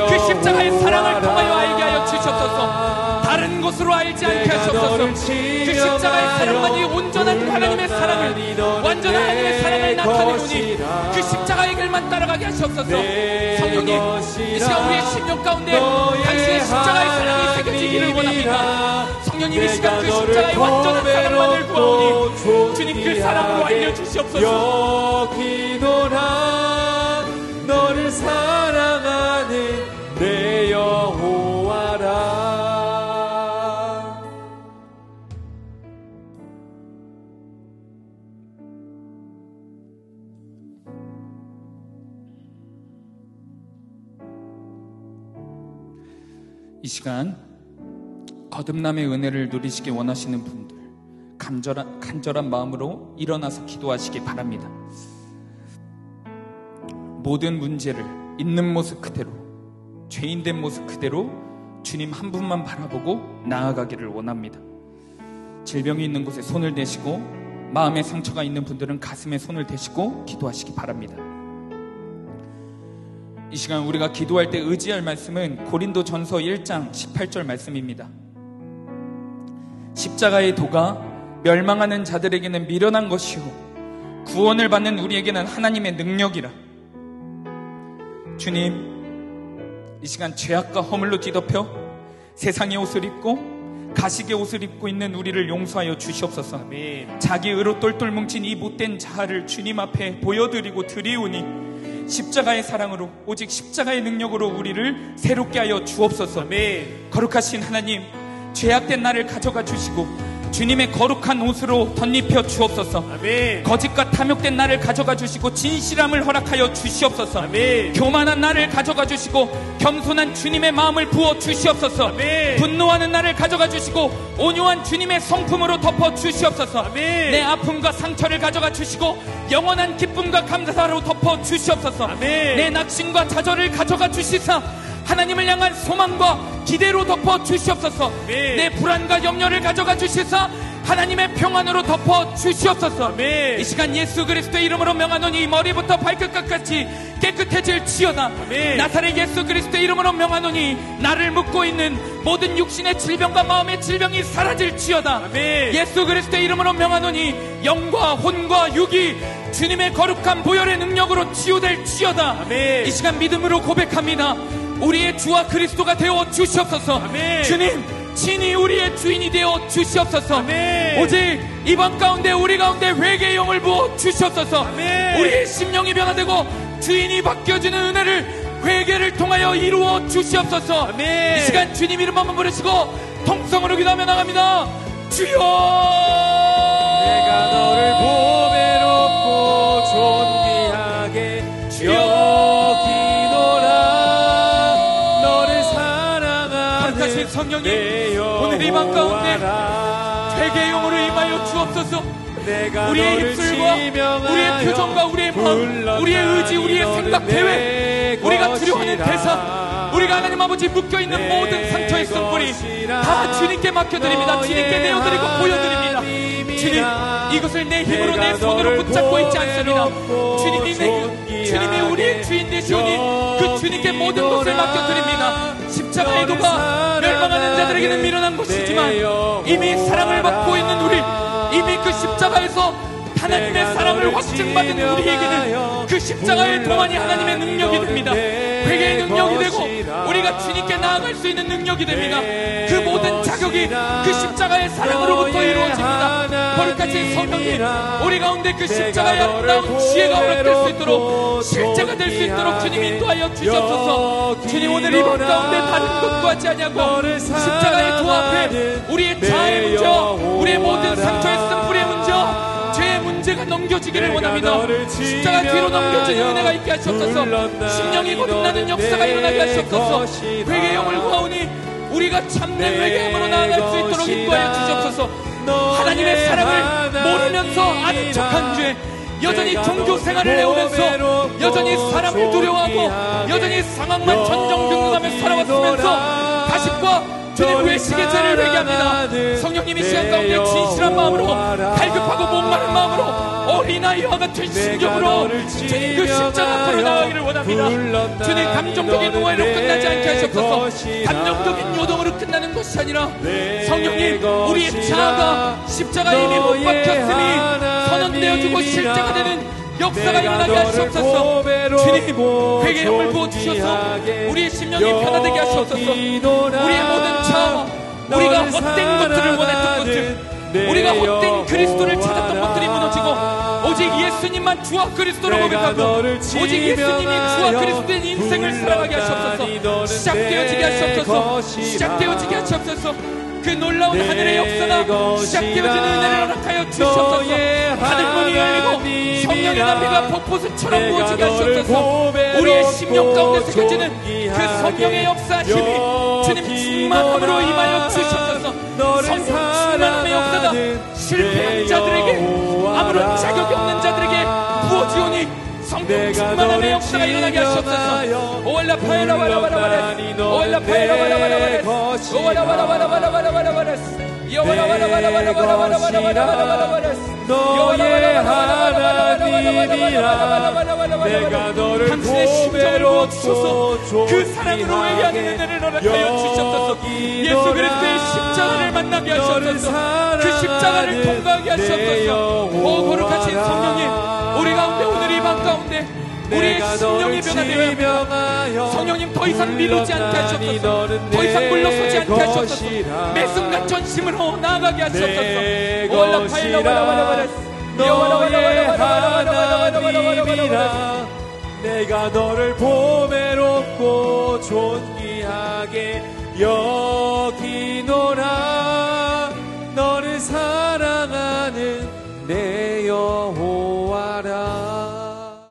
그 십자가의 사랑을 통하여 알게 하여 주시옵소서. 다른 곳으로 알지 않게 하시옵소서. 그 십자가의 사랑만이 온전한 하나님의 사랑을, 완전한 하나님의 사랑을 나타내오니 그 십자가의 길만 따라가게 하시옵소서. 성령님, 이 시간 우리의 심령 가운데 당신의 십자가의 사랑이 새겨지기를 원합니다. 성령님, 이 시간 그 십자가의 완전한 사랑만을 구하오니 주님 그 사랑으로 알려주시옵소서. 여기노라 너를 사랑하는 내 여호와라. 이 시간 거듭남의 은혜를 누리시기 원하시는 분들 간절한 마음으로 일어나서 기도하시기 바랍니다. 모든 문제를 있는 모습 그대로, 죄인된 모습 그대로 주님 한 분만 바라보고 나아가기를 원합니다. 질병이 있는 곳에 손을 대시고 마음에 상처가 있는 분들은 가슴에 손을 대시고 기도하시기 바랍니다. 이 시간 우리가 기도할 때 의지할 말씀은 고린도전서 1장 18절 말씀입니다. 십자가의 도가 멸망하는 자들에게는 미련한 것이요 구원을 받는 우리에게는 하나님의 능력이라. 주님, 이 시간 죄악과 허물로 뒤덮여 세상의 옷을 입고 가식의 옷을 입고 있는 우리를 용서하여 주시옵소서. 아멘. 자기 의로 똘똘 뭉친 이 못된 자아를 주님 앞에 보여드리고 드리오니 십자가의 사랑으로, 오직 십자가의 능력으로 우리를 새롭게 하여 주옵소서. 아멘. 거룩하신 하나님, 죄악된 나를 가져가 주시고 주님의 거룩한 옷으로 덧입혀 주옵소서. 아멘. 거짓과 탐욕된 나를 가져가 주시고 진실함을 허락하여 주시옵소서. 아멘. 교만한 나를 가져가 주시고 겸손한 주님의 마음을 부어 주시옵소서. 아멘. 분노하는 나를 가져가 주시고 온유한 주님의 성품으로 덮어 주시옵소서. 아멘. 내 아픔과 상처를 가져가 주시고 영원한 기쁨과 감사로 덮어 주시옵소서. 아멘. 내 낙심과 좌절을 가져가 주시사 하나님을 향한 소망과 기대로 덮어 주시옵소서. 아멘. 내 불안과 염려를 가져가 주시사 하나님의 평안으로 덮어 주시옵소서. 아멘. 이 시간 예수 그리스도의 이름으로 명하노니 머리부터 발끝까지 깨끗해질지어다. 아멘. 나사렛 예수 그리스도의 이름으로 명하노니 나를 묶고 있는 모든 육신의 질병과 마음의 질병이 사라질지어다. 아멘. 예수 그리스도의 이름으로 명하노니 영과 혼과 육이 주님의 거룩한 보혈의 능력으로 치유될지어다. 아멘. 이 시간 믿음으로 고백합니다. 우리의 주와 그리스도가 되어 주시옵소서. 아멘. 주님 친히 우리의 주인이 되어 주시옵소서. 아멘. 오직 이번 가운데 우리 가운데 회개의 영을 부어 주시옵소서. 아멘. 우리의 심령이 변화되고 주인이 바뀌어지는 은혜를 회개를 통하여 이루어 주시옵소서. 아멘. 이 시간 주님 이름 한번 부르시고 통성으로 기도하며 나갑니다. 주여, 내가 너를 보배롭고 존귀하게 여기노라. 너를 사랑하는 거룩하신 성령님, 내 오늘 이 밤 가운데 여호와라. 회개의 영으로 임하여 주옵소서. 내가 우리의 너를 입술과 지명하여 우리의 표정과 우리의 마음, 우리의 의지, 우리의 생각, 계획, 우리가 두려워하는 대상, 우리가 하나님 아버지 묶여있는 모든 상처의 쓴뿌리 다 주님께 맡겨드립니다. 주님께 내어드리고 보여드립니다. 주님, 이것을 내 힘으로 내 손으로 붙잡고 있지 않습니다. 주님이 우리의 주인 되시오니 그 주님께 모든 것을 맡겨드립니다. 십자가의 도가 멸망하는 자들에게는 미련한 것이지만 이미 사랑을 받고 있는 우리, 이미 그 십자가에서 하나님의 사랑을 확증받은 우리에게는 그 십자가의 도만이 하나님의 능력이 됩니다. 회개의 능력이 되고 우리가 주님께 나아갈 수 있는 능력이 됩니다. 그 모든 자격이 그 십자가의 사랑으로부터 이루어집니다. 거룩하신 성령님, 우리 가운데 그 십자가의 아름다운 지혜가 허락될 수 있도록, 실제가 될 수 있도록 주님 인도하여 주시옵소서. 주님, 오늘 이밤 가운데 다른 것과 하지 아니하고 십자가의 도 앞에 우리의 자아의 문제와 우리의 모든 상처의 쓴뿌리의 문제와 죄의 문제가 넘겨지기를 원합니다. 십자가 뒤로 넘겨지는 은혜가 있게 하시옵소서. 심령이 거듭나는 역사가 일어나게 하시옵소서. 회개의 영을 구하오니 우리가 참된 회개함으로 나아갈 수 있도록 인도하여 주시옵소서. 하나님의 사랑을 모르면서 아는 척한 죄, 여전히 종교 생활을 해오면서 여전히 사람을 두려워하고 여전히 상황만 전전긍긍하며 살아왔으면서 다시과 주님 외식의 죄를 회개합니다. 성령님이 시간 가운데 진실한 마음으로, 갈급하고 목마른 마음으로, 어린아이와 같은 심경으로 주님 그 십자가 앞으로 나가기를 원합니다. 주님, 감정적인 노예로 끝나지 않게 하시옵소서. 감정적인 요동으로 끝나는 것이 아니라 성령님, 우리의 자아가 십자가에 이미 못 박혔으니 선언되어주고 실제가 되는 역사가 일어나게 하시옵소서. 주님, 회개의 영을 부어주셔서 우리의 심령이 변화되게 하시옵소서. 우리의 모든 자아와 우리가 헛된 것들을 원했던 것들, 우리가 헛된 그리스도를 찾았던 것들이 무너지고 오직 예수님만 주와 그리스도로 고백하고 오직 예수님이 주와 그리스도의 인생을 살아가게 하시옵소서. 시작되어지게 하시옵소서. 시작되어지게 하시옵소서. 그 놀라운 하늘의 역사가 시작되어지는 은혜를 허락하여 주시옵소서. 하늘문이 열리고 성령의 나비가 폭포수처럼 부어지게 하시옵소서. 우리의 심령 가운데 새겨지는 그 성령의 역사 힘이 주님 충만함으로 임하여 주시옵소서. 성령 충만함의 역사가 실패한 자들에게, 아무런 자격이 없는 자들에게 부어지오니 성령 충만함의 역사가 일어나게 하시옵소서. 오알라 파에라 바라바라바라스, 오알라 파에라 바라바라바라스, 오알라 바라바라바라바라바라스, 여와라 바라바라바라바라바라바라바라바라스, 너의 하나님이라. 내가 너를 당신의 심정을 부어주셔서 그 보배롭고 사랑으로 회개하는 은혜를 허락하여 주시옵소서. 예수 그리스도의 십자가를 만나게 하시옵소서. 그 십자가를 통과하게 하시옵소서. 오 거룩하신 성령님, 우리 가운데 오늘 이 밤 가운데 우리의 심령이 변화되어야 합니다. 성령님, 더 이상 미루지 않게 하시옵소서. 더 이상 물러서지 않게 하시옵소서. 매 순간 전심으로 나아가게 하시옵소서. 올라 파일라바라바라바라스, 너의 하나님이라. 내가 너를 보배롭고 존귀하게 여기노라.